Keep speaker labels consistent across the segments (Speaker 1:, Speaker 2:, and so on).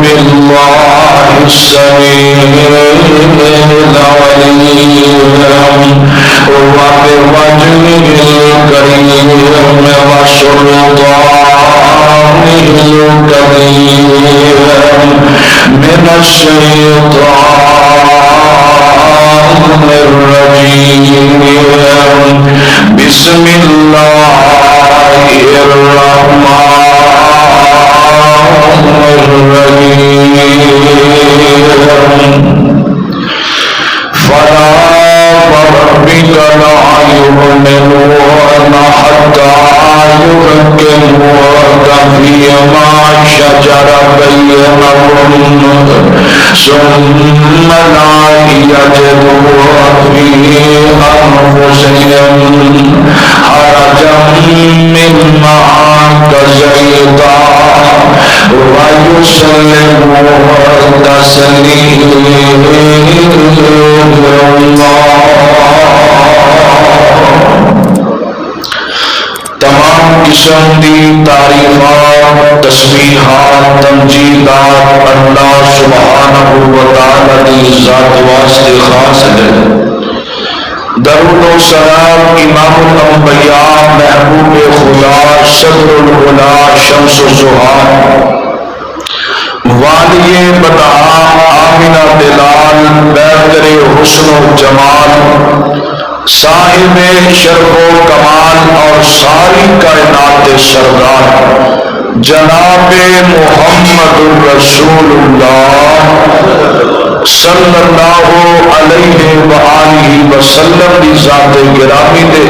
Speaker 1: بالله السميع العليم وبوجهه الكريم وسلطانه الكريم من الشيطان الرجيم. بسم الله الرحمن الرحيم. فلا وربك لا يؤمنون حتى يحكموك فيما شجر بينهم ثم لا يجدوا في أنفسهم حرجا مما قضيت ويسلموا تسليما. تمام قسم دی تعریفات تسبیحات تمجیدات اللہ سبحانہ و تعالی دی ذات واسطے خاص ہے. درود و سلام امام الانبیاء محبوب خدا صدر العلا شمس الزہار والی بطحا آمنہ دلال بہتر حسن و جمال صاحب شرف و کمال اور ساری کائنات سردار جناب محمد الرسول اللہ صلی اللہ علیہ وآلہ وسلم دی ذات گرامی دے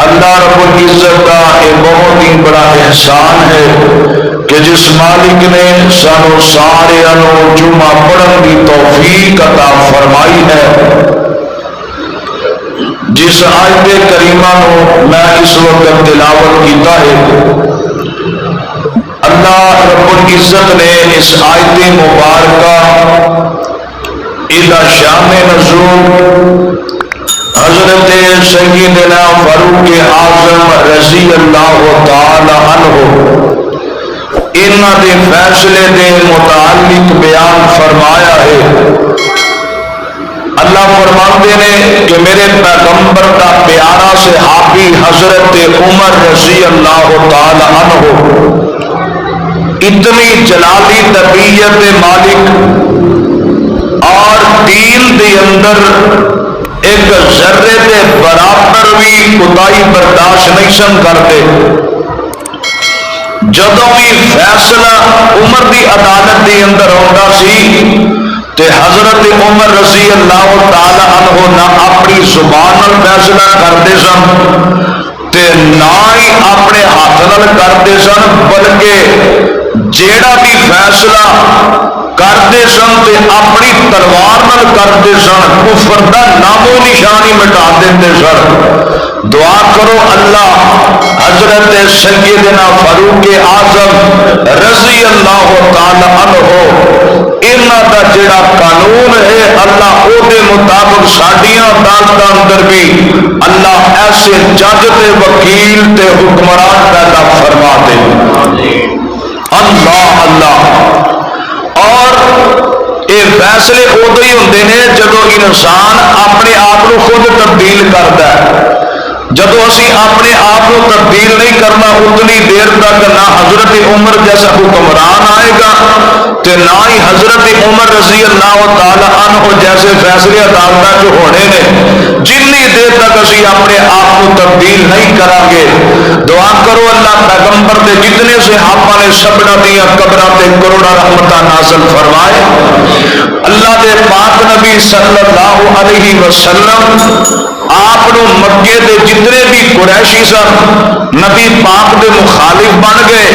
Speaker 1: اللہ رب العزت کا ایک بہت ہی بڑا احسان ہے کہ جس مالک نے سانو سارے جمعہ پڑھن کی توفیق عطا فرمائی ہے. جس آیت کریمہ نو میں اس وقت تلاوت کیتا ہے اللہ رب العزت نے اس آیت مبارکہ الی شان نزول حضرت سیدنا فاروق اعظم رضی اللہ تعالی عنہ انہاں دے فیصلے دے متعلق بیان فرمایا ہے. اللہ فرماتے ہیں کہ میرے پیغمبر کا پیارا صحابی حضرت عمر رضی اللہ تعالی عنہ اتنی جلالی طبیعت مالک اور دین دے اندر ایک ذرے دے برابر بھی کوتاہی برداشت نہیں سن کرتے. جدوں بھی فیصلہ عمر دی عدالت دے اندر ہوندا سی تے حضرت عمر رضی اللہ تعالی عنہ نہ اپنی زبان نال فیصلہ کرتے سن تے نہ ہی اپنے ہاتھ نال کرتے سن بلکہ جیڑا بھی فیصلہ کرتے سن تے اپنی تلوار نال کرتے سن کفر دا نام و نشان ہی مٹا دیتے سن. دعا کرو اللہ حضرت سیدنا فاروق اعظم رضی اللہ تعالی عنہ انہاں دا جڑا قانون ہے اللہ او دے مطابق ساڈیاں عدالتاں اندر بھی اللہ ایسے جج تے وکیل تے حکمران پیدا فرما دے. اللہ اللہ. اور یہ فیصلے ادو ہی ہوندے نے جدو انسان اپنے آپ کو خود تبدیل کرتا ہے. جدو اسی اپنے آپ کو تبدیل نہیں کرنا اتنی دیر تک نہ حضرت عمر جیسا حکمران آئے گا تے نہ ہی حضرت عمر رضی اللہ تعالی عنہ جیسے فیصلے عدالت جو ہونے نے. جتنی دیر تک اسی اپنے آپ کو تبدیل نہیں کریں گے دعا کرو اللہ پیغمبر دے جتنے صحابہ نے سبنا دیا قبراں تے کروڑا رحمتاں نازل فرمائے. اللہ دے پاک نبی صلی اللہ علیہ وسلم آپ مکے دے جتنے بھی قریشی سن نبی پاک دے مخالف بن گئے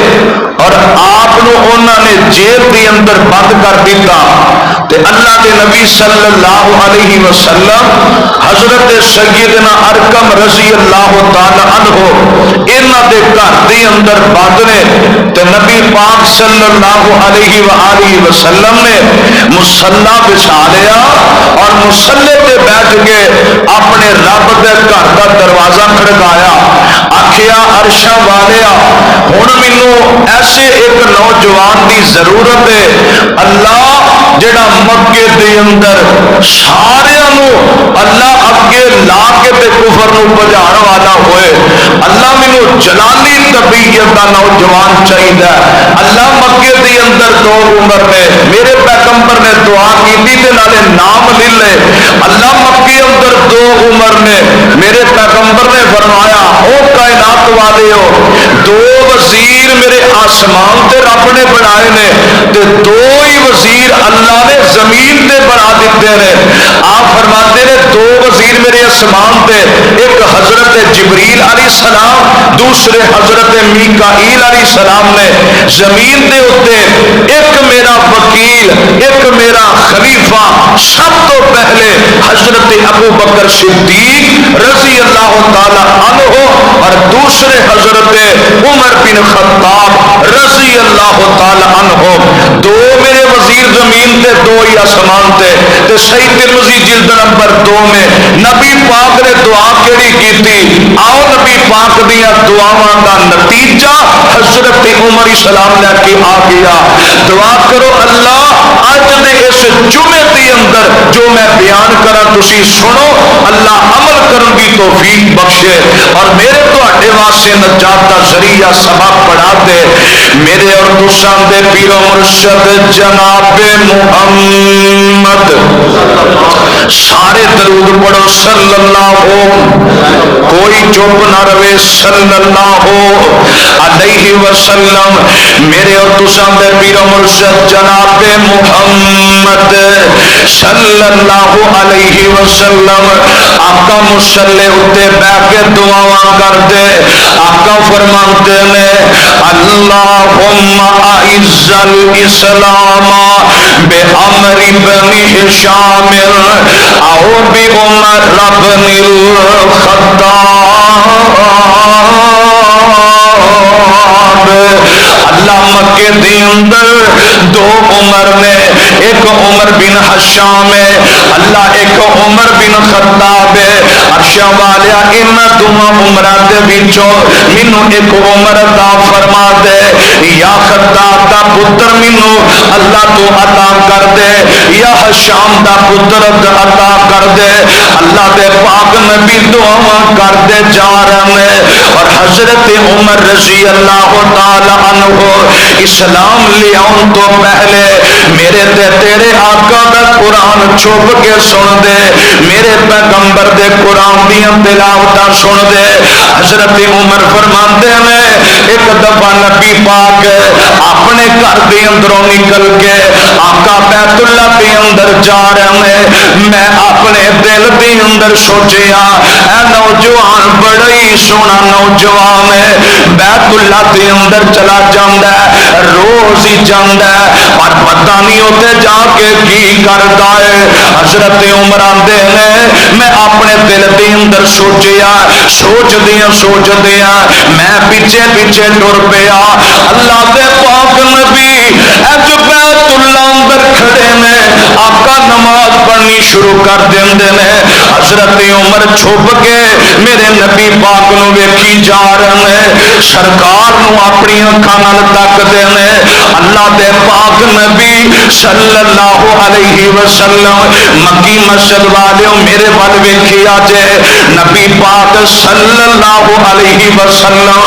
Speaker 1: اور آپ انہوں نے جیل کے اندر بند کر دیتا تے اللہ دے نبی صلی اللہ علیہ وسلم حضرت سیدنا ارقم رضی اللہ تعالی عنہ انہاں دے گھر دے اندر بند نے تے نبی پاک صلی اللہ علیہ وآلہ وسلم نے مصلی بچھا لیا اور مصلی تے بیٹھ کے اپنے رب دے گھر دا دروازہ کھڑکایا آکھیا عرشاں والیا ہن مینوں ایسے ایک نوجوان دی ضرورت ہے اللہ جڑا مکے دے اندر سارے نو اللہ اگے لا کے تے کفر نو بجھاڑ والا ہوئے اللہ مینوں جلالی طبیعت دا نوجوان چاہیدا اللہ مکے دے اندر دو عمر نے میرے پیغمبر نے دعا کیتی تے نالے نام لے لے اللہ مکے اندر دو عمر نے میرے پیغمبر نے فرمایا او کائنات والے ہو دو وزیر میرے آسمان تے رب نے بنائے نے تے دو ہی وزیر اللہ نے زمین تے بنا دیتے نے آپ فرماتے نے دو وزیر میرے آسمان تے ایک حضرت جبریل علیہ السلام دوسرے حضرت میکائیل علیہ السلام نے زمین دے اوتے ایک میرا وکیل ایک میرا خلیفہ سب تو پہلے حضرت ابو بکر صدیق رضی اللہ تعالی عنہ اور دوسرے حضرت عمر بن خطاب رضی اللہ تعالی عنہ دو میرے وزیر زمین تے دو ہی آسمان تے صحیح ترمذی جلد نمبر 2 میں نبی پاک نے دعا کیڑی کیتی آؤ نبی پاک دیاں دعاواں دا نتیجہ حضرت عمر السلام نے کہ آ گیا دعا کرو اللہ اج دے اس جمعے دے اندر جو میں بیان کراں تسی سنو اللہ عمل کرن دی توفیق بخشے اور میرے تواڈے واسطے نجات دا ذریعہ سبب بنا دے میرے اور تساں دے پیر و مرشد جناب محمد سارے درود پڑھو صلی اللہ کوئی چپ نہ رہے صلی اللہ علیہ وسلم میرے اور تساں دے پیر و مرشد جناب محمد صلی اللہ علیہ وسلم آقا مصلی اتے بیٹھ کے دعاواں کر دے آقا فرماتے نے اللہم اعز الاسلام بے عمر بن ہشام او بی عمر بن الخطاب اللہ مکے دے اندر دو عمر نے ایک عمر بن ہشام ہے اللہ ایک عمر بن خطاب ہے عرشاں والیا ان دونوں عمراں دے وچوں مینوں ایک عمر عطا فرما دے یا خطاب دا پتر مینوں اللہ تو عطا کر دے یا ہشام دا پتر عطا کر دے اللہ دے پاک نبی دعا کر دے جا رہے ہیں اور حضرت عمر رضی اللہ تعالی عنہ اسلام لے آن تو پہلے میرے تے تیرے آقا دا قرآن چھپ کے سن دے میرے پیغمبر دے قرآن دیاں تلاوتاں سن دے حضرت عمر فرماندے میں ایک دفعہ نبی پاک اپنے گھر دے اندروں نکل کے آقا بیت اللہ دے اندر جا رہے ہیں میں اپنے دل دے اندر سوچیا اے نوجوان بڑا ہی سونا نوجوان ہے بیت اللہ دے اندر چلا جاندا ہے روز ہی جاندا ہے پر پتہ نہیں ہوتے جا کے کی کردا ہے حضرت عمر آندے نے میں اپنے دل دے اندر سوچیا سوچ دیاں میں پیچھے پیچھے ٹر پیا اللہ دے پاک نبی اج بیت اللہ اندر کھڑے نے آقا نماز پڑھنی شروع کر دیندے نے حضرت عمر چھپ کے میرے نبی پاک نو ویکھی جا رہے ہیں سرکار نو اپنی اکھاں نال تکدے نے اللہ دے پاک نبی صلی اللہ علیہ وسلم مکی مسجد والے میرے ول ویکھیا جے نبی پاک صلی اللہ علیہ وسلم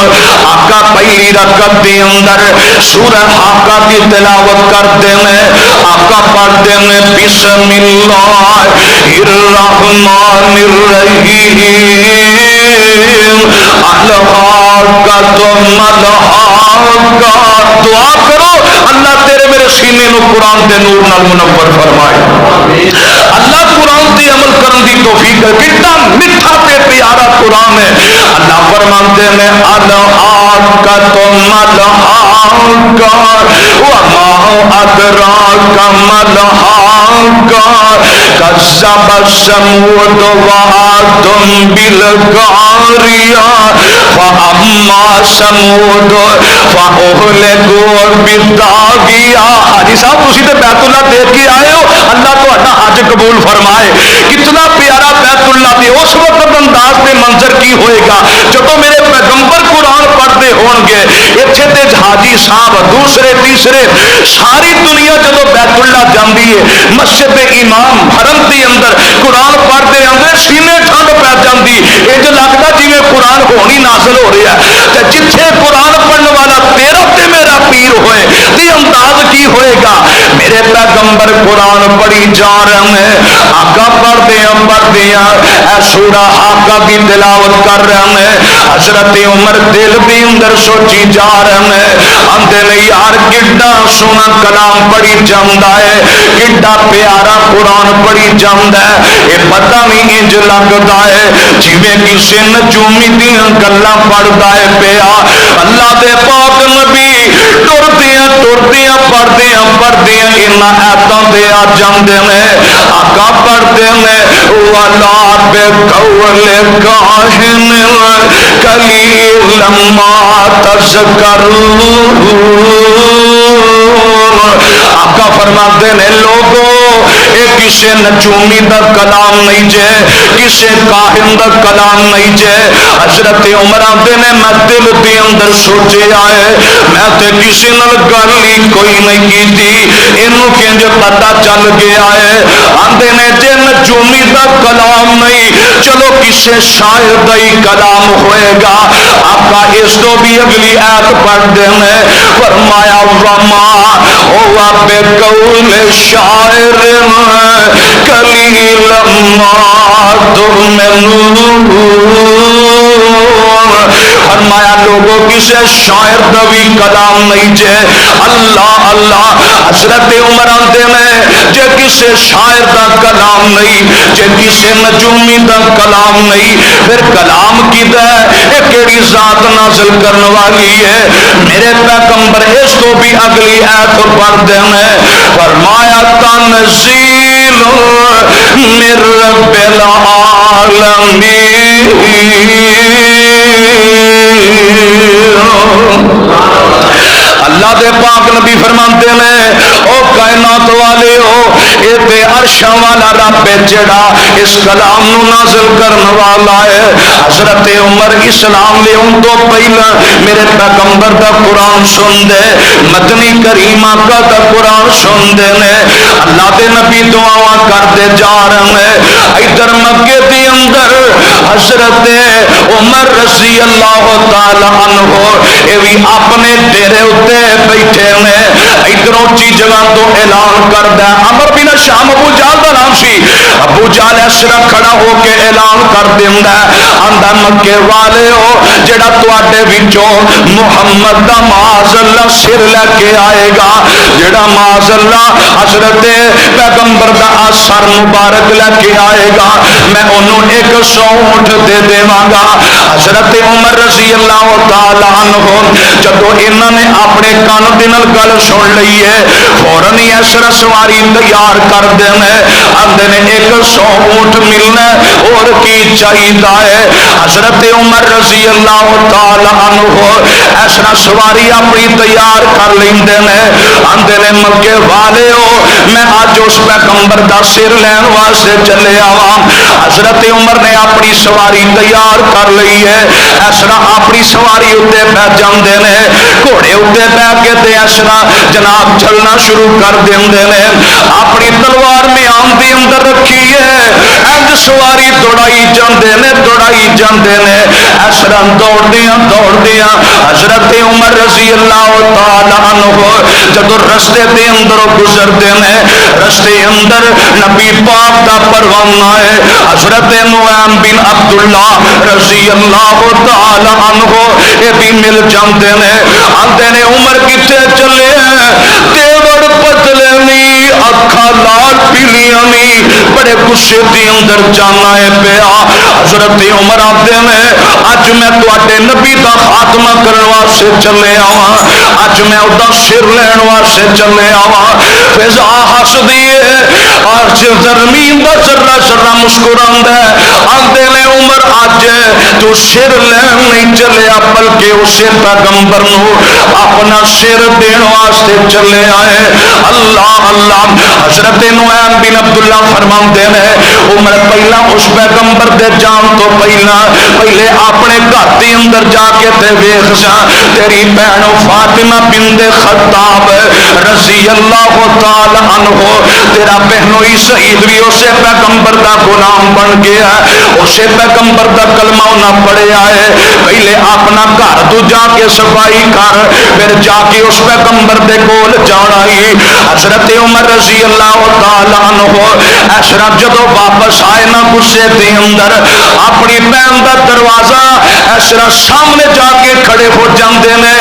Speaker 1: آقا پہلی رکعت دے اندر سورہ حاقہ کی تلاوت کرتے ہیں آقا پڑھتے ہیں بسم اللہ الرحمن الرحیم الحاقہ دعا کرو اللہ تیرے میرے سینے نو قرآن دے نور نال منور فرمائے اللہ قرآن دی عمل کرن دی توفیق ہے کتنا میٹھا تے پیارا قرآن ہے اللہ فرماتے ہیں الحاقہ وما ادراک أدراك ما الحاقة كذب ثمود وعاد بالقارعة فأما ثمود فأهلكوا بالطاغية. حاجی صاحب تسی تے بیت اللہ دیکھ کے آئے ہو، اللہ تہاڈا حج قبول فرمائے. کتنا پیارا بیت اللہ تے اس وقت انداز تے منظر کی ہوئے گا جدوں میرے پیغمبر قرآن پڑھتے ہون گے. اتنے تے حاجی صاحب دوسرے تیسرے ساری دنیا جدوں بیت اللہ جاندی ہے مسجد امام حرم دے اندر قرآن پڑھتے اندر سینے ٹھنڈ پی جاندی. انج لگدا جویں قرآن ہونی نازل ہو رہا ہے. تے جتھے قرآن پڑھن والا تیرا تے میرا پیر ہوئے تے انداز کی ہوئے گا. میرے پیغمبر قرآن پڑھی جا رہے ہیں، آقا پڑھتے ہیں اے سورہ آقا کی تلاوت کر رہے ہیں. حضرت عمر دل بھی اندر سوچی جا رہے ہیں، آندے نے یار کڈا سونا کلام پڑھی جاندا ہے، کڈا پیارا قرآن پڑھی جاندا ہے. یہ پتہ نہیں انج لگدا ہے جویں کسے نجومی دیاں گلاں پڑھدا ہے پیا. اللہ دے پاک نبی ٹردیاں پڑھدیاں انہاں آیاتاں دے آ جاندے نے. آقا پڑھدے نے ولا بقول کاہن قلیلا ما تذکرون. آقا فرماتے نے لوگو اے کسے نجومی دا کلام نہیں جے، کسے کاہن دا کلام نہیں جے. حضرت عمر آتے نے میں دل دے اندر سوچے آئے میں تے کسے نال گل ہی کوئی نہیں کیتی، اینو کنج پتہ چل گیا ہے. آندے نے جے نجومی دا کلام نہیں چلو کسے شاعر دا ہی کلام ہوئے گا. آقا اس تو بھی اگلی آیت پڑھ دے نے فرمایا وما ہوا بقول شاعر قلیلا ما تؤمنون. فرمایا لوگوں کسے شاعر دا بھی کلام نہیں جے. اللہ اللہ. حضرت عمر آندے نے جے کسے شاعر دا کلام نہیں، جے کسے نجومی دا کلام نہیں، پھر کلام کیدا ہے؟ اے کیڑی ذات نازل کرن والی ہے؟ میرے پیغمبر اس تو بھی اگلی آیت پڑھ دے نے فرمایا تنزیل من رب العالمین. اللہ دے پاک نبی فرماتے ہیں او کائنات والے ہو اے تے عرشاں والا رب جڑا اس کلام نو نازل کرن والا ہے. حضرت عمر اسلام لے ان تو پہلا میرے پیغمبر دا قرآن سن دے، مدنی کریم آقا دا قرآن سن دے نے. اللہ دے نبی دعاواں کرتے جا رہے ہیں. ادھر مکے دے اندر حضرت عمر رضی اللہ تعالی عنہ اے بھی اپنے ڈیرے اتے بیٹھے نے. ادھر اونچی جگہ تو اعلان کردا ہے. عمر بن شام ابو جہل دا نام سی. ابو جہل اسرا کھڑا ہو کے اعلان کر دیندا ہے آندا مکے والے ہو جڑا تواڈے وچوں محمد دا معاذ اللہ سر لے کے آئے گا، جڑا معاذ اللہ حضرت پیغمبر دا سر مبارک لے کے آئے گا میں انہوں 100 اونٹ دے دیواں گا. حضرت عمر رضی اللہ تعالی عنہ جدو انہوں نے اپنے کان دے نال گل سن لئی ہے فوراً ہی اسرا سواری تیار کر دینے. آندے نے 100 اونٹ ملنا اور کی چاہیدا ہے. حضرت عمر رضی اللہ تعالی عنہ اسرا سواری اپنی تیار کر لیندے نے. آندے نے مکے والے ہو میں اج اس پیغمبر دا سر لین واسطے چلے آواں. حضرت عمر نے اپنی سواری تیار کر لئی ہے. اسرا اپنی سواری اتے بیٹھ جاندے نے، گھوڑے اتے بیٹھ کے تے اسرا جناب چلنا شروع کر دیندے نے. اپنی تلوار میں آن دے اندر رکھی ہے انج سواری دوڑائی جاندے نے اسرا دوڑدیاں حضرت عمر رضی اللہ تعالی عنہ جدو رستے دے اندر گزرتے ہیں رستے اندر نبی پاک دا پروانہ ہے حضرت نعیم بن عبداللہ رضی اللہ تعالی عنہ یہ بھی مل جاندے نے. آندے نے عمر کتے چلے ہیں؟ دیوڑ پتلے نہیں، اکھا لال پیلیاں نہیں، بڑے غصے دے اندر جانا ہے پیا. حضرت عمر آتے ہیں اج میں تواڈے نبی دا خاتمہ کرن واسطے چلے آواں, اج میں ادا سر لین واسطے چلے آواں. فضا ہس دیے اور زمین دا ذرہ ذرہ مسکراندا ہے. آندے نے عمر اج تو سر لین نہیں چلیا بلکہ اسے پیغمبر نو اپنا سر دین واسطے چلے آئے. اللہ اللہ. حضرت نعیم بن عبداللہ فرماندے نے عمر پہلا اس پیغمبر دے جان تو پہلے اپنے گھر دے اندر جا کے تے ویکھ جا تیری بہن فاطمہ بنت خطاب رضی اللہ تعالی عنہ تیرا بہنوئی شہید بھی اسے پیغمبر دا غلام بن گیا, اسے پیغمبر دا کلمہ انہاں پڑھیا ہے. پہلے اپنا گھر تو جا کے صفائی کر, پھر جا کے اس پیغمبر دے کول جانا ہی. حضرت عمر رضی اللہ تعالی عنہ ایسرا جدو واپس آئے نا غصے دے اندر اپنی بہن دا دروازہ ایسرا سامنے جا کے کھڑے ہو جاندے نے.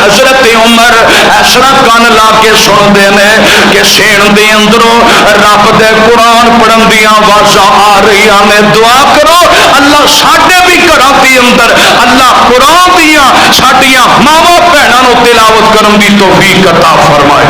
Speaker 1: حضرت عمر ایسرا کان لا کے سنتے ہیں کہ سین دے اندروں رب دے قرآن پڑھن دیاں آوازاں آ رہی نے. دعا کرو اللہ ساڈے بھی گھراں دے اندر اللہ قرآن دیاں ساڈیاں ماواں بہناں نو تلاوت کرن دی توفیق عطا فرمائے.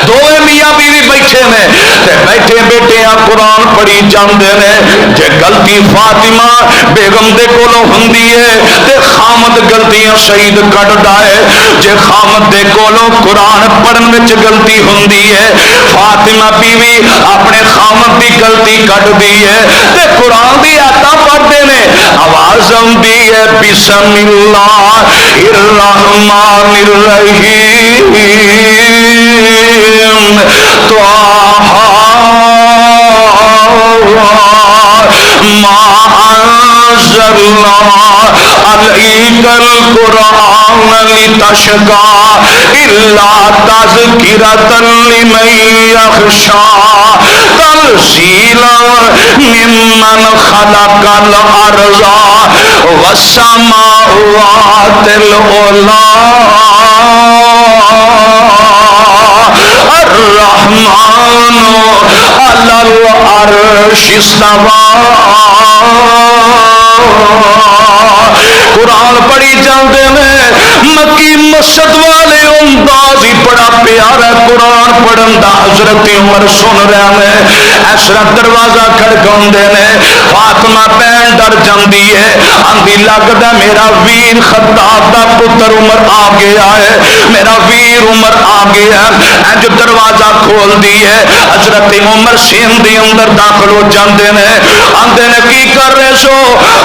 Speaker 1: دوے میاں بیوی بیٹھے نے تے بیٹھے بیٹھے قرآن پڑھی جاندے نے. جے غلطی فاطمہ بیگم دے کولوں ہوندی ہے تے خامد غلطیاں شہید کڈدا ہے. جے خامد دے کولوں قرآن پڑھن وچ غلطی ہوندی ہے فاطمہ بیوی اپنے خامد دی غلطی کڈدی ہے تے قرآن دی آیتاں پڑھدے نے. آواز آندی ہے بسم اللہ الرحمن الرحیم ما انزلنا عليك القرآن لتشقى الا تذكرة لمن يخشى تنزيلا ممن خلق الارض والسماوات العلى الرحمن على العرش استوى. قرآن پڑھی جاندے نے مکی مسجد والے انداز ہی بڑا پیارا قرآن پڑھن دا. حضرت عمر سن رہے نے ایسرا دروازہ کھڑکاندے نے. فاطمہ بہن ڈر جاندی ہے آندی لگدا میرا ویر خطاب دا پتر عمر آ گیا ہے, میرا ویر عمر آ گیا. انج دروازہ کھول دی ہے. حضرت عمر سین دے اندر داخل ہو جاندے نے. آندے نے کی کر رہے سو؟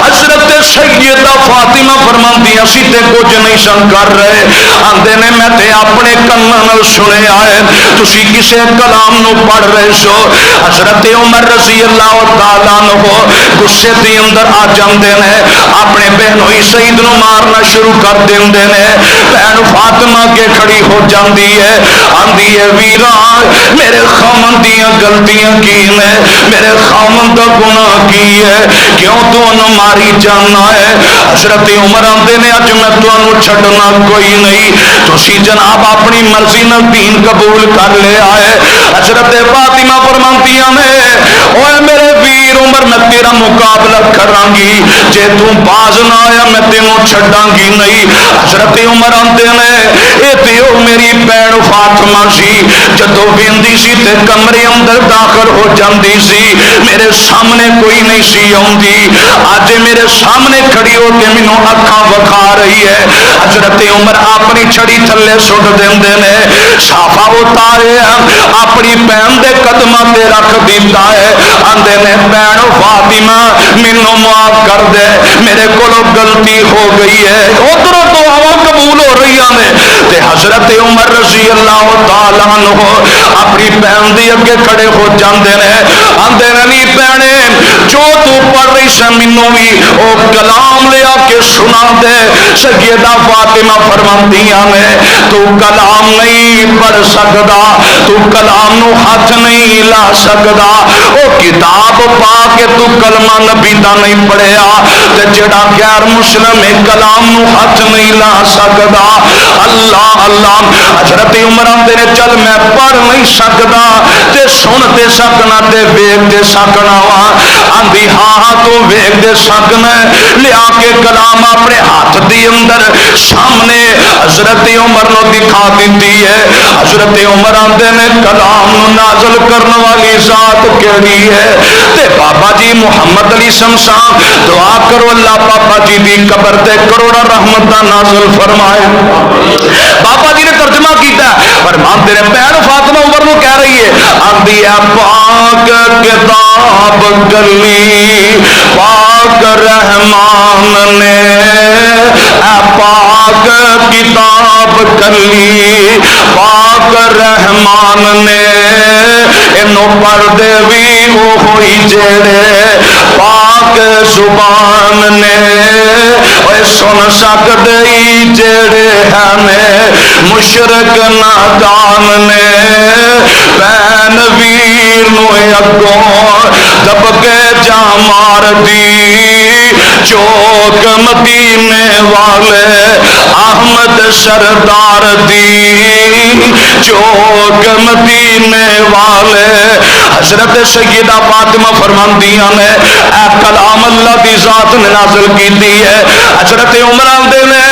Speaker 1: حضرت سیدہ فاطمہ فرماندی اسی تے کچھ نہیں سن کر رہے. آندے نے میں تے اپنے کناں نال سنیا ہے تسی کسے کلام نو پڑھ رہے سو. حضرت عمر رضی اللہ تعالی عنہ غصے دے اندر آ جاندے نے, اپنے بہنوئی شہید نو مارنا شروع کر دیندے نے. بہن فاطمہ کے کھڑی ہو جاندی ہے آندی ہے ویران میرے خامن دیاں غلطیاں کی نے, میرے خامن دا گناہ کی ہے, کیوں تو انہوں ماری جانا ہے. حضرت عمر آندے نے اج میں تو انہوں چھڑنا کوئی نہیں, تو سی جناب اپنی مرضی نہ دین قبول کر لے آئے. حضرت فاطمہ فرماندیاں نے اوے میرے ویر عمر میں تیرا مقابلہ کراں گی, جے تو باز نہ آیا میں تینوں چھڑاں گی نہیں. حضرت عمر آندے نے اے تیو میری بہن فاطمہ سی جدو ویندی سی تے کمرے اندر داخل ہو جاندی سی, میرے سامنے کوئی نہیں سی آندی. اج میرے سامنے کھڑی ہو کے مینوں اکھاں وکھا رہی ہے. حضرت عمر اپنی چھڑی تھلے سٹ دیندے نے, صافا اتارے اپنی بہن دے قدماں تے رکھ دیتا ہے. آندے نے بہن فاطمہ مینوں معاف کر دے, میرے کولوں غلطی ہو گئی ہے. ادھر دعاواں قبول ہو رہی نے تے حضرت عمر رضی اللہ تعالی عنہ اپنی بہن دی اگے کھڑے ہو جاندے نے. آندے نے نہیں بہنے جو تو پڑھ رہی سے مینوں بھی او کلام لیا کے سنا دے. سیدہ فاطمہ فرماندیاں نے تو کلام کلام نہیں پڑھ سکدا، تو کلام نو ہاتھ نہیں لا سکدا، او کتاب پا کے تو کلمہ نبی دا نہیں پڑھیا تے جڑا غیر مسلم ہے کلام نو ہاتھ نہیں لا سکدا۔ اللہ اللہ، حضرت عمر آندے نے چل میں پڑھ نہیں سکدا تے سن تے سکنا تے ویکھ تے سکنا وا، آندی ہاں تو ویکھ دے سکنا، لیا کے کلام اپنے ہاتھ دی اندر سامنے حضرت عمر نو دکھا دیتی ہے۔ حضرت عمر آندے نے کلام نو نازل کرنے والی ذات کیڑی ہے؟ تے بابا جی محمد علی شمشان دعا کرو اللہ بابا جی دی قبر تے کروڑا رحمت نازل فرمائے۔ بابا جی نے ترجمہ کیتا ہے، فرماتے ہیں بہن فاطمہ عمر نو کہہ رہی ہے، آندی ہے پاک کتاب کلی پاک رحمان نے، اے پاک کتاب کلی پاک رحمان نے، انو پڑھ دے بھی وہ ہوئی جڑے پاک زبان نے، اے سن سکدے جڑے ہیں مشرک نادان نے، بین ویر نو اگوں دب کے جا مار دی، چوک مدینے والے احمد سردار دی، چوک مدینے والے۔ حضرت سیدہ فاطمہ فرماندیاں نے اے کلام اللہ دی ذات نے نازل کیتی ہے۔ حضرت عمر آندے نے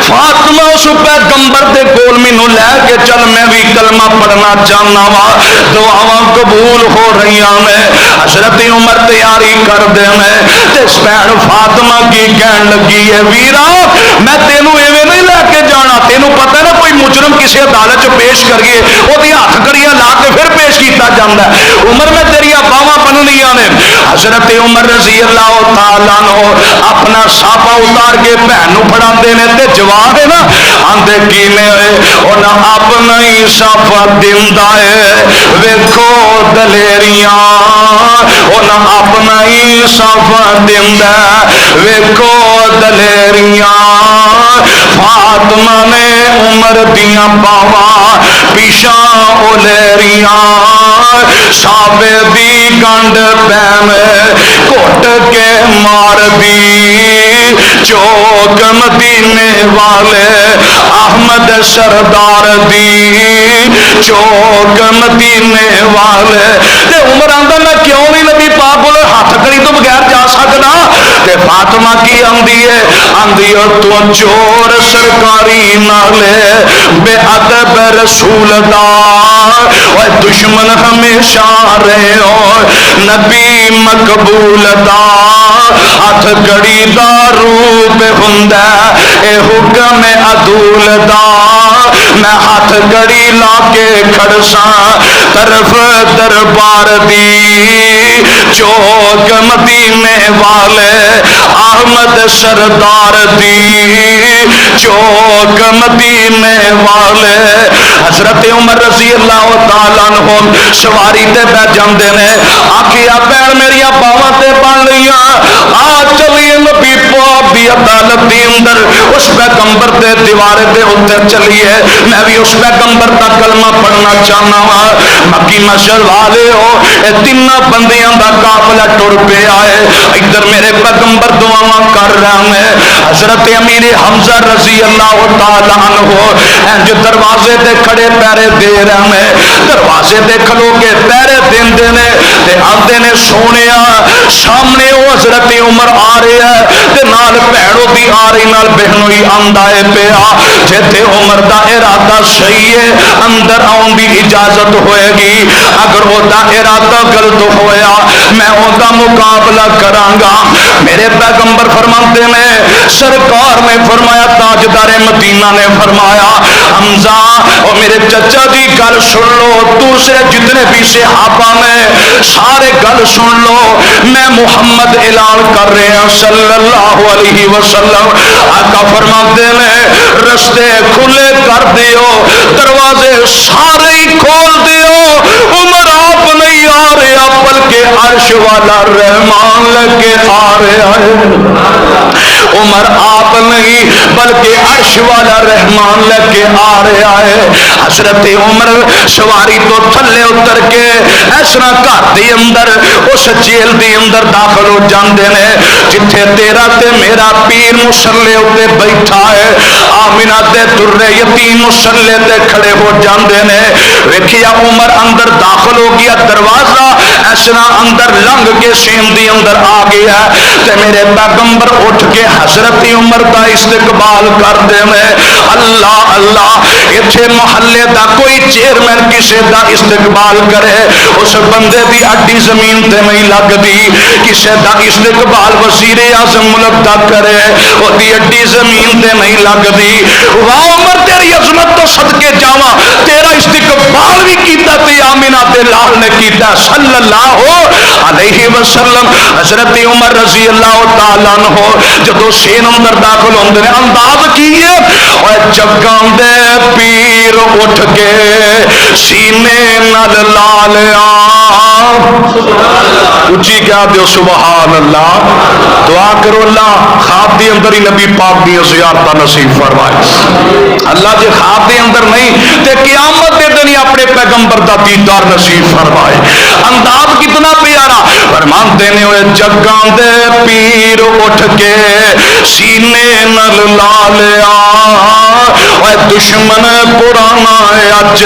Speaker 1: فاطمہ اس پیغمبر دے کول مینوں لے کے چل، میں بھی کلمہ پڑھنا چاہنا وا، دعاواں قبول ہو رہی ہیں۔ حضرت عمر تیاری کر دے میں تے بہن فاطمہ کی کہن لگی ہے، ویرا میں تینوں ایویں نہیں لے کے جانا، تینوں پتہ ہے نا کوئی مجرم کسی عدالت چ پیش کریے وہ ہاتھ کڑیاں لا کے پھر پیش کیتا جاتا ہے، عمر میں تیریا باواں بننیاں نے۔ حضرت عمر رضی اللہ تعالیٰ عنہ اپنا ساپا اتار کے بہن نو پڑھاندے نے تے جواب ہے نا آندے کیویں انہاں اپنا ہی ساپا دیندا ہے، ویکھو دلیریاں انہاں اپنا ہی ساپا دیندا ہے، ویکھو دلیریاں۔ فاطمہ نے عمر دیاں باواں پیشاں اولیریاں، ساوے دی گنڈ پین گھٹ کے مار دی، چوک مدینے والے احمد سردار دی، چوک مدینے والے۔ تے عمر آندا میں کیوں نہیں نبی پاک بولے ہاتھ کڑی تو بغیر جا سکدا؟ تے فاطمہ کی آندی ہے، آندی ہے تو چور سرکاری نالے بے ادب رسول دا، اوے دشمن ہمیشہ رہے ہو نبی مقبول دا، ہاتھ کڑی دا روپ ہوندا اے حکم عدول دا، میں ہاتھ کڑی لا کے کھڑساں طرف دربار دی، چوک مدینے والے احمد سردار دی، چوک مدینے والے۔ حضرت عمر رضی اللہ تعالیٰ عنہ سواری تے بیٹھ جاندے نے، آکھیا بہن میریاں باواں تے بن لیاں، آ چلیے نبی پاک دی عدالت دی اندر، اس پیغمبر دے دیوارے دے اوتے چلیے، میں بھی اس پیغمبر دا کلمہ پڑھنا چاہنا وا۔ مکی مشر والے ہو اے تیناں بندیاں دا قافلہ ٹر پیا ہے، ادھر میرے پیغمبر دعاواں کر رہے ہیں، حضرت امیر حمزہ رضی اللہ تعالیٰ عنہ انج دروازے تے کھڑے پیرے دے رہے ہیں، دروازے تے کھلو کے پیرے دیندے نے تے آندے نے سونیا سامنے او حضرت عمر آ رہا ہے تے نال بہنوں دی آ رہی نال بہنوں ہی آندا ہے پیا، جتے عمر دا ارادہ صحیح ہے اندر آن دی اجازت ہوئے گی، اگر او دا ارادہ غلط ہویا میں او دا مقابلہ کراں گا۔ میرے پیغمبر فرماتے ہیں، سرکار نے فرمایا، تاجدار مدینہ نے فرمایا، حمزہ اور میرے چچا دی گل سن لو، دوسرے جتنے بھی صحابہ میں سارے گل سن لو، میں محمد اعلان کر رہے ہیں صلی اللہ علیہ وسلم۔ آقا فرماتے ہیں رستے کھلے کر دیو، دروازے سارے ہی کھول دیو، عمر آپ نہیں آ رہا بلکہ عرش والا رحمان لے کے آ رہا ہے۔ عمر آپ نہیں بلکہ عرش والا رحمان لے کے آ رہا ہے۔ حضرت عمر سواری تو تھلے اتر کے اس طرح گھر دے اندر اس جیل دے اندر داخل ہو جاندے نے جتھے تیرا تے میرا پیر مصلے اتے بیٹھا ہے۔ آمینہ تے در یتیم مصلے تے کھڑے ہو جاندے نے۔ ویکھیا عمر اندر داخل ہو گیا، دروازہ اس طرح اندر لنگ کے سین دی اندر آ گیا تے میرے پیغمبر اٹھ کے حضرت عمر دا استقبال کر دے میں اللہ اللہ ایتھے محلے دا کوئی چیئرمین کسے دا استقبال کرے اس بندے دی اڈی زمین تے نہیں لگ دی، کسے دا استقبال وزیر اعظم ملک دا کرے وہ دی اڈی زمین تے نہیں لگ دی۔ واہ عمر تیری عظمت تو صدقے جاواں، تیرا استقبال بھی کیتا تے آمینہ تے لال نے کیتا صلی اللہ علیہ وسلم۔ حضرت عمر رضی اللہ تعالیٰ عنہ جدو سین اندر داخل ہوندے نے انداز کیے اور جگاں دے پیر اٹھ کے سینے نال لا لیا۔ اچھی کیا دیو سبحان اللہ، دعا کرو اللہ خواب دے اندر ہی نبی پاک دی زیارت نصیب فرمائے۔ اللہ جے خواب دے اندر نہیں تے قیامت دے دن اپنے پیغمبر دا دیدار نصیب فرمائے۔ انداز کتنا پیارا فرماندے نے ہوئے جگاں دے پیر اٹھ کے سینے نل لا لیا، اے دشمن پرانا اج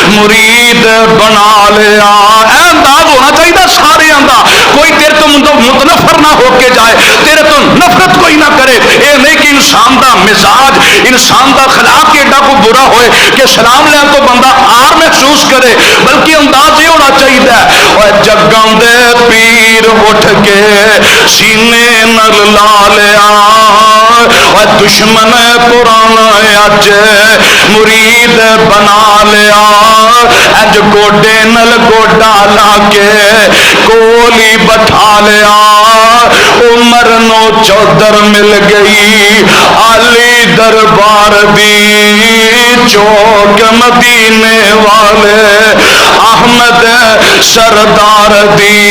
Speaker 1: مرید بنا لیا۔ اے انداز ہونا چاہیے سارے انداز، کوئی تیرے تو متنفر نہ ہو کے جائے، تیرے تو نفرت کوئی نہ کرے۔ اے نہیں کہ انسان دا مزاج انسان دا خلاق ایڈا کو برا ہوئے کہ سلام لین تو بندہ آر محسوس کرے، بلکہ انداز یہ ہونا چاہیے اے جگاں دے پیر اٹھ کے سینے نل لا لیا، اے دشمن پرانا اج مرید بنا لیا۔ اج گوڈے نل گوڈا لا کے کولی بٹھا لیا، عمر نو چودر مل گئی علی دربار دی چوک مدینے والے، احمد سردار دی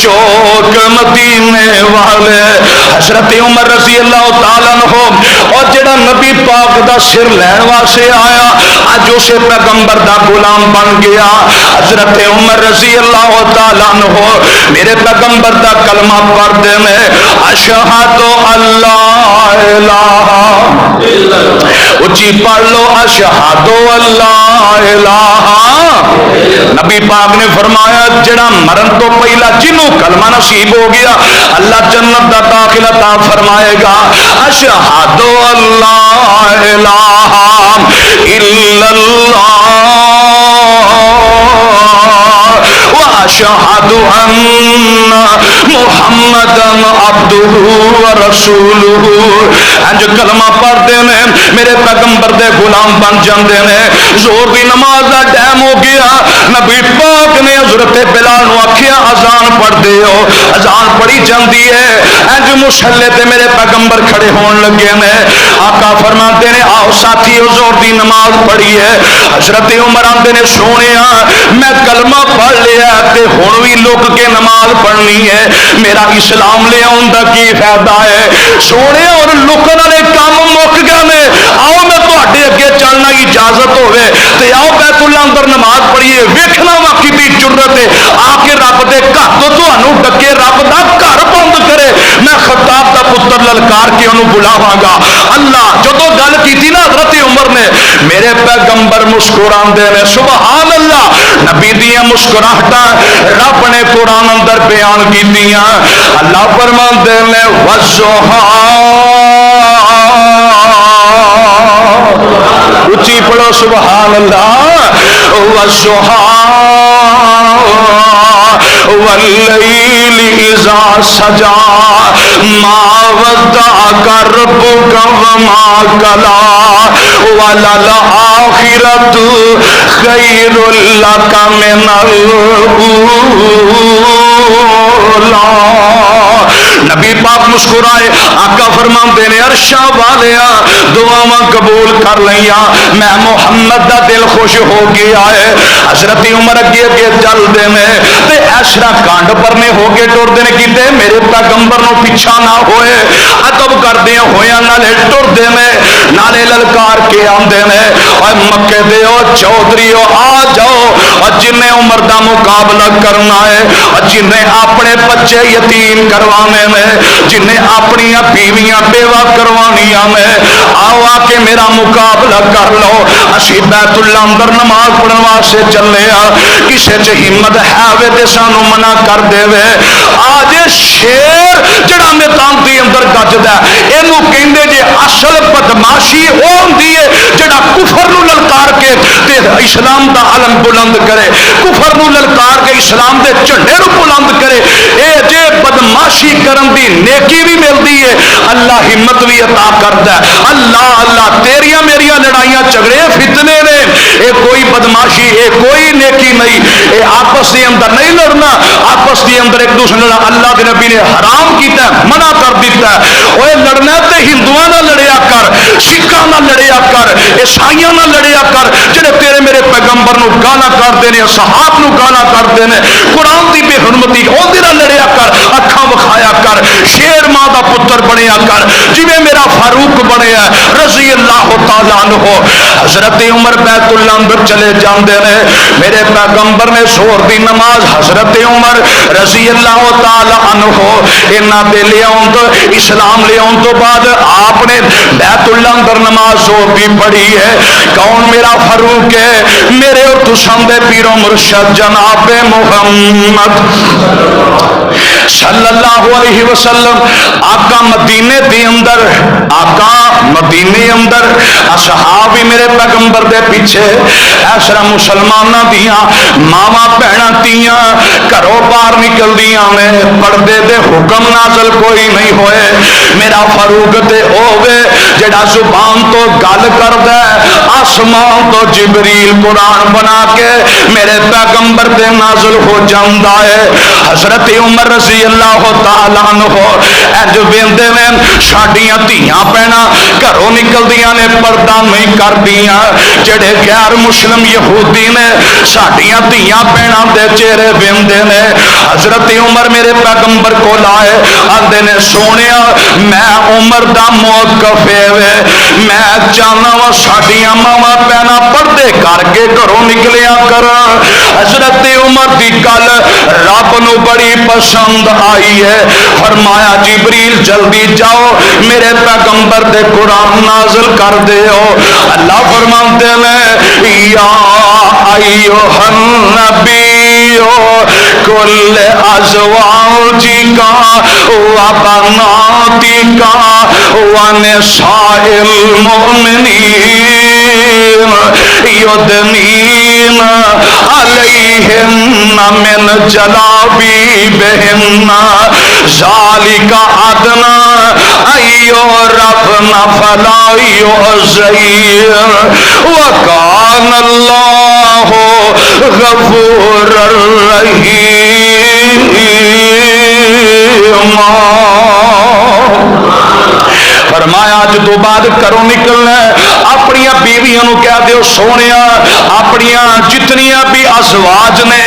Speaker 1: چوک مدینے والے۔ حضرت عمر رضی اللہ تعالیٰ عنہ اور جڑا نبی پاک دا سر لین واسطے آیا اج اسے پیغمبر دا غلام بن گیا۔ حضرت عمر رضی اللہ تعالیٰ عنہ میرے پیغمبر دا کلمہ پڑھ دے میں اشہد اللہ الہ، اچھی پڑھ لو اشہد اللہ الہ۔ نبی پاک نے فرمایا جڑا مرن تو پہلا جنوں کلمہ نصیب ہو گیا اللہ جنت دا داخلہ عطا فرمائے گا۔ اشہد اللہ الہ الا اللہ واشہد ان محمدا عبدہ ورسولہ۔ انج کلمہ پڑھتے ہیں میرے پیغمبر دے غلام بن جاندے نے۔ زور دی نماز دا ٹائم ہو گیا، نبی پاک نے حضرت بلال نو آکھیا اذان پڑھ دیو، اذان پڑھی جاندی ہے۔ انج مصلی تے میرے پیغمبر کھڑے ہون لگے نے، آقا فرماتے نے آؤ ساتھیو زور دی نماز پڑھی ہے۔ حضرت عمر آندے نے سونیا میں کلمہ پڑھ لیا تے ہن وی لوک کے نماز پڑھنی ہے، میرا اسلام لے آن دا کی فائدہ ہے؟ سونے اور لکن والے کام مک گئے نے، آؤ میں تہاڈے اگے چلنا اجازت ہوے تے آؤ بیت اللہ اندر نماز پڑھیے، ویکھنا وا کیتی جرت ہے آ کے رب دے گھر تو تہانوں ڈکے رب دا گھر بند کرے۔ میں خطاب دا پتر للکار کے انہوں بلاواں گا۔ اللہ جدو گل کیتی نا حضرت عمر نے میرے پیغمبر مسکراندے نے سبحان اللہ۔ نبی دیاں مسکراہٹاں رب نے قرآن اندر بیان کیتیاں۔ اللہ فرماندے نے والضحیٰ، اچھی پڑھو سبحان اللہ، والضحیٰ واللیل اذا سجا ما ودعک ربک وما قلی وللآخرۃ خیر لک من الاولی۔ نبی پاک مسکرائے، آقا فرماندے نے عرشاں والیا دعاواں قبول کر لیا، میں محمد دا دل خوش ہو گیا ہے۔ حضرت عمر اگے اگے چل دے نے تے ایسرا کانڈ پرنے ہو کے ٹر دے نے کیتے میرے پیغمبر نو پیچھا نہ ہوئے، ادب کردے ہویا نالے ٹر دے نے نالے للکار کے آندے نے اور مکے دے او چودھریو آ جاؤ، اور جنہیں عمر دا مقابلہ کرنا ہے، اور جنہیں اپنے بچے یتیم کروانے میں، جنہیں اپنی بیویاں بیوہ کروانیاں میں، آؤ آ کے میرا مقابلہ کر لو۔ اسی بیت اللہ اندر نماز پڑھن واسطے چلے آ، کسے چ ہمت ہے وے تے سانو منع کر دے وے۔ آج شیر جڑا میدان دے اندر گجدا ہے اینو کہندے جے اصل بدماشی او ہوندی ہے جڑا کفر نو للکار کے تے اسلام دا علم بلند کرے، کفر نو للکار کے اسلام دے جھنڈے نو بلند کرے۔ اے جے بدماشی کرن دی نیکی بھی ملدی ہے، اللہ ہمت بھی عطا کردا ہے۔ اللہ اللہ تیریاں میریاں لڑائیاں جھگڑے فتنے نے، اے کوئی بدماشی، اے کوئی نیکی نہیں، اے آپس دے اندر نہیں لڑنا، آپس دے اندر ایک دوسرے نال اللہ کے نبی نے حرام کیتا ہے، منع کر دیتا ہے۔ اوے لڑنا تے ہندوؤں نال لڑیا کر، سکھاں نال لڑیا کر، عیسائیاں نال لڑیا کر، جڑے تیرے میرے پیغمبر نو گالا کردے نے، صحاب نو گالا کردے نے، قرآن دی بے حرمتی اودے نال لڑیا کر، اکھاں وکھایا کر، شیر ماں دا پتر بنیا کر، جویں میرا فاروق بنیا رضی اللہ تعالی عنہ۔ حضرت عمر بیت اللہ اندر چلے جاندے نے، میرے پیغمبر نے زہر دی نماز حضرت عمر رضی اللہ تعالی عنہ انہاں دے لیاون تو اسلام لیاون تو بعد آپ نے بیت اللہ اندر نماز زہر دی پڑھی ہے۔ کون میرا فاروق ہے؟ میرے اور تساں دے پیر و مرشد جناب محمد صلی اللہ علیہ وسلم۔ آقا مدینے دے اندر، آقا مدینے اندر اصحاب میرے پیغمبر دے پیچھے ایسرا مسلماناں دیاں ماواں بہناں تیاں گھروں باہر نکل دیاں نے، پردے دے حکم نازل کوئی نہیں ہوئے۔ میرا فاروق تے ہووے جڑا زبان تو گل کردا ہے، آسمان تو جبریل قرآن بنا کے میرے پیغمبر دے نازل ہو جاندا ہے۔ حضرت عمر رضی اللہ تعالی عنہ اج ویندے نے ساڈیاں دھیاں بہناں گھروں نکلدیاں نے پردہ نہیں کردیاں، جڑے غیر مسلم یہودی نے ساڈیاں دھیاں بہناں دے چہرے ویندے نے۔ حضرت عمر میرے پیغمبر کو لائے آندے نے سونیا میں عمر دا موقف ہے وے، میں چاہنا وا ساڈیاں ماواں بہناں پردے کر کے گھروں نکلیا کر۔ حضرت عمر دی گل رب نو بڑی پسند آئی ہے، فرمایا جبریل جلدی جاؤ میرے پیغمبر دے قرآن نازل کر دیو۔ اللہ فرماتے ہیں یا ایھا النبی کل ازواجک و بناتک و نساء المؤمنین یدنین علیہن من جلابیبہن ذالک ادنی ان یعرفن فلا یؤذین وکان اللہ غفورا رحیما۔ فرمایا اج تو بعد کروں نکلنا اپنی بیویاں نو کہہ دیو سونیا، اپنی جتنیاں بھی ازواج نے،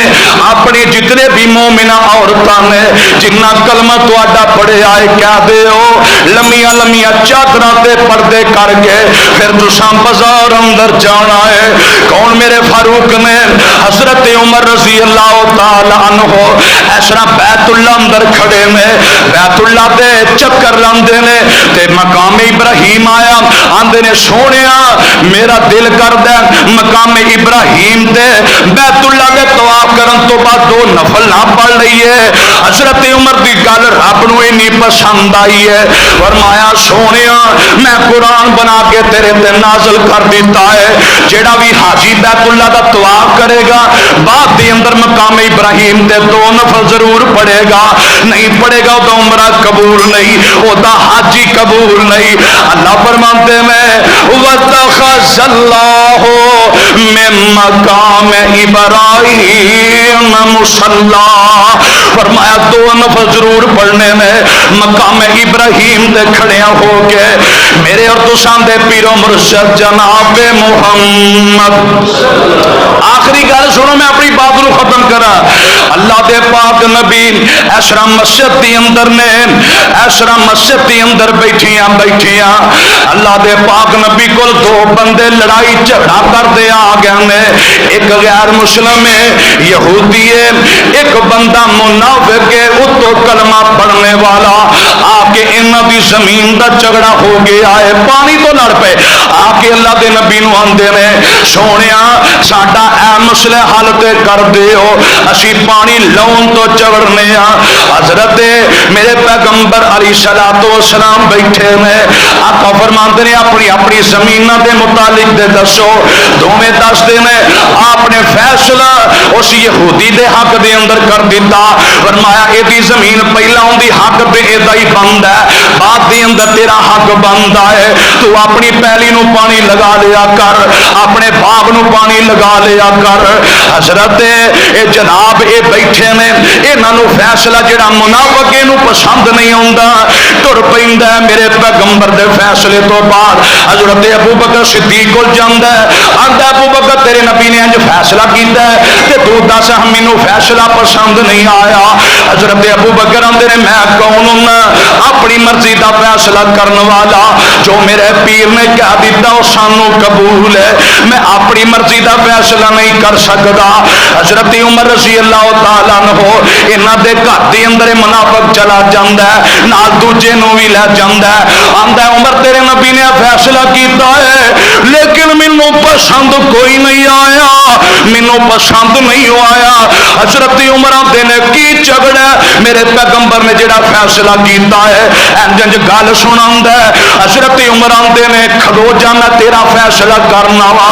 Speaker 1: اپنی جتنے بھی مومنہ عورتاں نے جنہ کلمہ تہاڈا پڑھیا ہے کہہ دیو لمیاں لمیاں چادراں تے پردے کر کے پھر تساں بازار اندر جانا ہے۔ کون میرے فاروق نے حضرت عمر رضی اللہ تعالی عنہ ایسا بیت اللہ اندر کھڑے نے، بیت اللہ دے چکر لاندے نے تے مقام ابراہیم آیا، آندے نے سونیا میرا دل کردا مقام ابراہیم دے بیت اللہ دے طواف کرن تو بعد دو نفل نہ پڑھ لئیے۔ حضرت عمر دی گل رب نو اتنی پسند آئی ہے، فرمایا سونیا میں قرآن بنا کے تیرے تے نازل کر دیتا ہے، جیڑا بھی حاجی بیت اللہ دا طواف کرے گا بعد دے اندر مقام ابراہیم دے دو نفل ضرور پڑھے گا، نہیں پڑھے گا تو عمرہ قبول نہیں، وہ دا حاجی قبول نہیں۔ اللہ فرماتے میں وَاتَّخَذَ اللَّهُ مِن مَّقَامِ إِبْرَاهِيمَ مُصَلًّى فرمایا دو نفل ضرور پڑھنے نے مقام ابراہیم دے کھڑے ہو کے میرے اور تساں دے پیر و مرشد جناب محمد. آخری گل سنو میں اپنی بات نو ختم کرا. اللہ دے پاک نبی ایسرا مسجد دی اندر نے ایسرا مسجد دی اندر بیٹھیاں اللہ دے پاک نبی کو دو بندے لڑائی جھگڑا کر دے آ گئے نے. ایک غیر مسلم ہے یہودی ہے, ایک بندہ منافق ہے اتو کلمہ پڑھنے والا. آ کے انہاں دی زمین دا جھگڑا ہو گیا ہے, پانی تو لڑ پے. آ کے اللہ دے نبی نو آندے نے سونیا ساڈا اے مسئلہ حل تے کر دیو, اسی پانی لاؤن تو جھگڑنے ہاں. حضرت میرے پیغمبر علیہ الصلوۃ والسلام بیٹھے نے. آقا فرماندے نے اپنی اپنی زمیناں دے متعلق دے دسو. دوویں دس دے نے آپ نے فیصلہ اس یہودی دے حق دے اندر کر دیتا. فرمایا ایدی زمین پہلا اندی حق تے ایدا ہی بند ہے, بعد دے اندر تیرا حق بندا ہے. تو اپنی پہلی نو پانی لگا لیا کر, اپنے باغ نو پانی لگا لیا کر. حضرت اے جناب اے بیٹھے نے, انہاں نو فیصلہ جڑا منافق نو پسند نہیں آندا ٹر پیندا ہے. میرے پیغمبر دے فیصلے تو بعد حضرت ابو بکر صدیق کول جاندا ہے, آندا ابو بکر تیرے نبی نے انج فیصلہ کیتا ہے تے تو دس مینوں فیصلہ پسند نہیں آیا. حضرت ابو بکر آندے نے میں کون ہوں, اپنی مرضی دا فیصلہ کرن والا. جو میرے پیر نے کہہ دیتا وہ سانوں قبول ہے, میں اپنی مرضی دا فیصلہ نہیں کر سکدا. حضرت عمر رضی اللہ تعالی عنہ انہاں دے گھر دے اندر منافق چلا جاندا ہے, نال دوجے نو وی لے جاندا ہے. آندا ہے عمر تیرے نبی نے فیصلہ کیتا ہے لیکن مینوں پسند کوئی نہیں آیا, مینوں پسند نہیں آیا. حضرت عمر آندے نے کی جھگڑا میرے پیغمبر نے جڑا فیصلہ کیتا ہے انج گل سناوندا ہے. حضرت عمر آندے نے کھلو جا میں تیرا فیصلہ کرنا وا.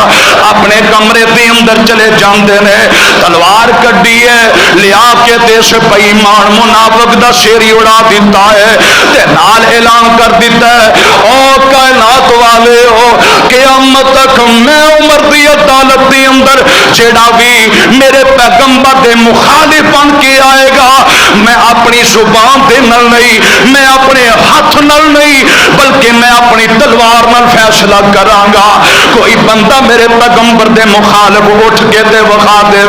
Speaker 1: اپنے کمرے دے اندر چلے جاندے نے, تلوار کڈی ہے لیا کے دیش بے ایمان منافق دا سر اڑا دیتا ہے تے نال اعلان کر دیتا ہے او کائنات والے ہو قیامت تک میں عمر دی عدالت دے اندر جڑا بھی میرے پیغمبر دے مخالف بن کے آئے گا میں اپنی زبان دے نال نہیں, میں اپنے ہاتھ نال نہیں, بلکہ میں اپنی تلوار نال فیصلہ کراں گا. کوئی بندہ میرے پیغمبر دے مخالف اٹھ کے تے وخا دے.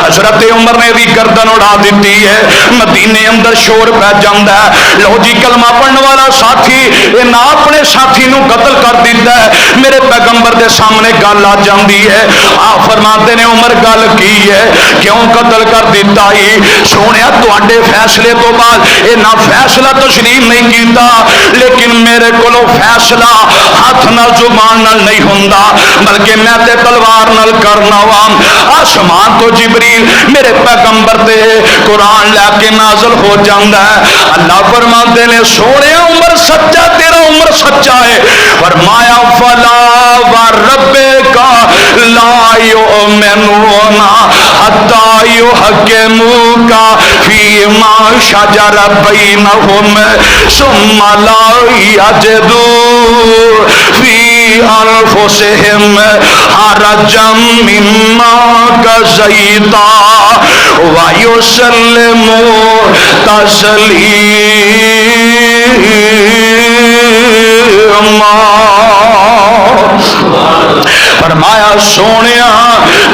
Speaker 1: حضرت عمر نے بھی گردن اڑا دیتی ہے. مدینے اندر شور پہ جاندا ہے, لو جی کلمہ پڑھن والا ساتھی اے نہ اپنے ساتھی نو قتل کر دیتا ہے. میرے پیغمبر دے سامنے گل آ جاندی ہے. آپ فرماتے نے عمر گل کی ہے کیوں قتل کر دیتا ہی؟ سونیا تواڈے فیصلے تو بعد اے نہ فیصلہ تسلیم نہیں کیتا, لیکن میرے کولو فیصلہ ہاتھ نال زبان نال نہیں ہوندا بلکہ میں تے تلوار نال کرنا وا. آسمان تو جبریل میرے پیغمبر دے قرآن لے کے نازل ہو جاندا ہے. اللہ فرماتے نے سونیا عمر سچا, تیرا عمر سچا ہے. فرمایا فلا وربک لا یؤمنون حتی یحکموک فیما شجر بینہم ثم لا یجدوا فی انفسہم حرجا مما قضیت ویسلموا تسلیما. فرمایا سونیا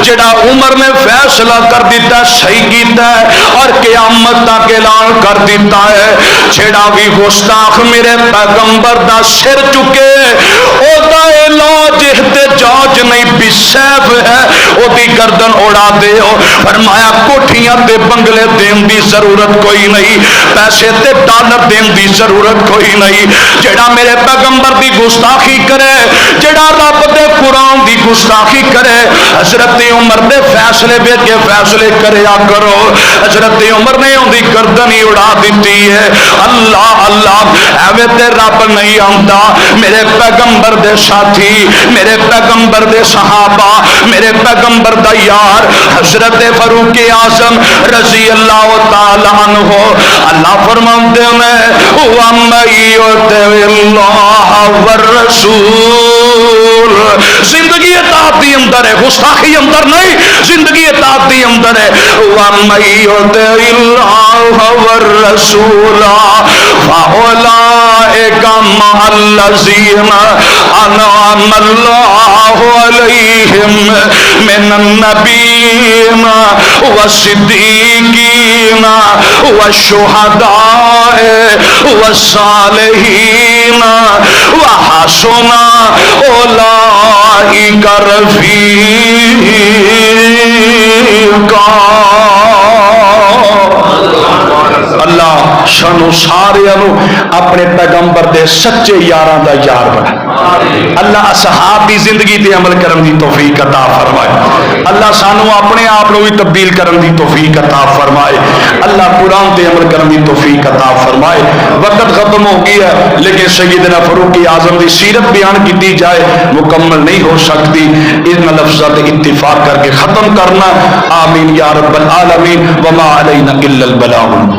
Speaker 1: جڑا عمر نے فیصلہ کر دیتا صحیح کیتا ہے اور قیامت تک اعلان کر دیتا ہے. جڑا بھی گستاخ میرے پیغمبر دا سر چکے او دا علاج احتجاج نہیں بسیف ہے, او دی گردن اڑا دے. فرمایا کوٹھیاں تے بنگلے دین دی ضرورت کوئی نہیں, پیسے تے ڈالر دین دی ضرورت کوئی نہیں. جڑا میرے پیغمبر دی گستاخی کرے, جڑا رب دے قرآن دی گستاخی کرے, حضرت عمر دے فیصلے بے کے فیصلے کریا کرو. حضرت عمر نے ان دی گردن ہی اڑا دیتی ہے. اللہ اللہ ایویں تے رب نہیں آندا. میرے پیغمبر دے ساتھی, میرے پیغمبر دے صحابہ, میرے پیغمبر دا یار حضرت فاروق اعظم رضی اللہ تعالی عنہ, اللہ فرماتے ہیں وَمَن يُطِعِ اللَّهَ وَالرَّسُولَ. زندگی اطاعت دی اندر ہے, گستاخی اندر نہیں. زندگی دی اطاعت دی اندر ہے وَمَن يُطِعِ اللَّهَ وَالرَّسُولَ فَأُولَٰئِكَ مَعَ الَّذِينَ أَنْعَمَ اللَّهُ عَلَيْهِم مِّنَ النَّبِيِّينَ وَالصِّدِّيقِينَ وَالشُّهَدَاءِ وَالصَّالِحِينَ وَحَسُنَ أُولَٰئِكَ رفیقا۔ اللہ شانو سارے اپنے پیغمبر دے سچے یاراں دا یار بنا۔ اللہ اصحاب دی زندگی تے عمل کرن دی توفیق عطا فرمائے۔ اللہ سانو اپنے آپ نو بھی تبدیل کرن دی توفیق عطا فرمائے۔ اللہ قرآن تے عمل کرن دی توفیق عطا فرمائے۔ وقت ختم ہو گیا ہے لیکن سیدنا فاروق اعظم دی سیرت بیان کی جائے مکمل نہیں ہو سکتی، ان لفظات اتفاق کر کے ختم کرنا۔ آمین یا رب العالمین۔ وما علینا الا البلاغ۔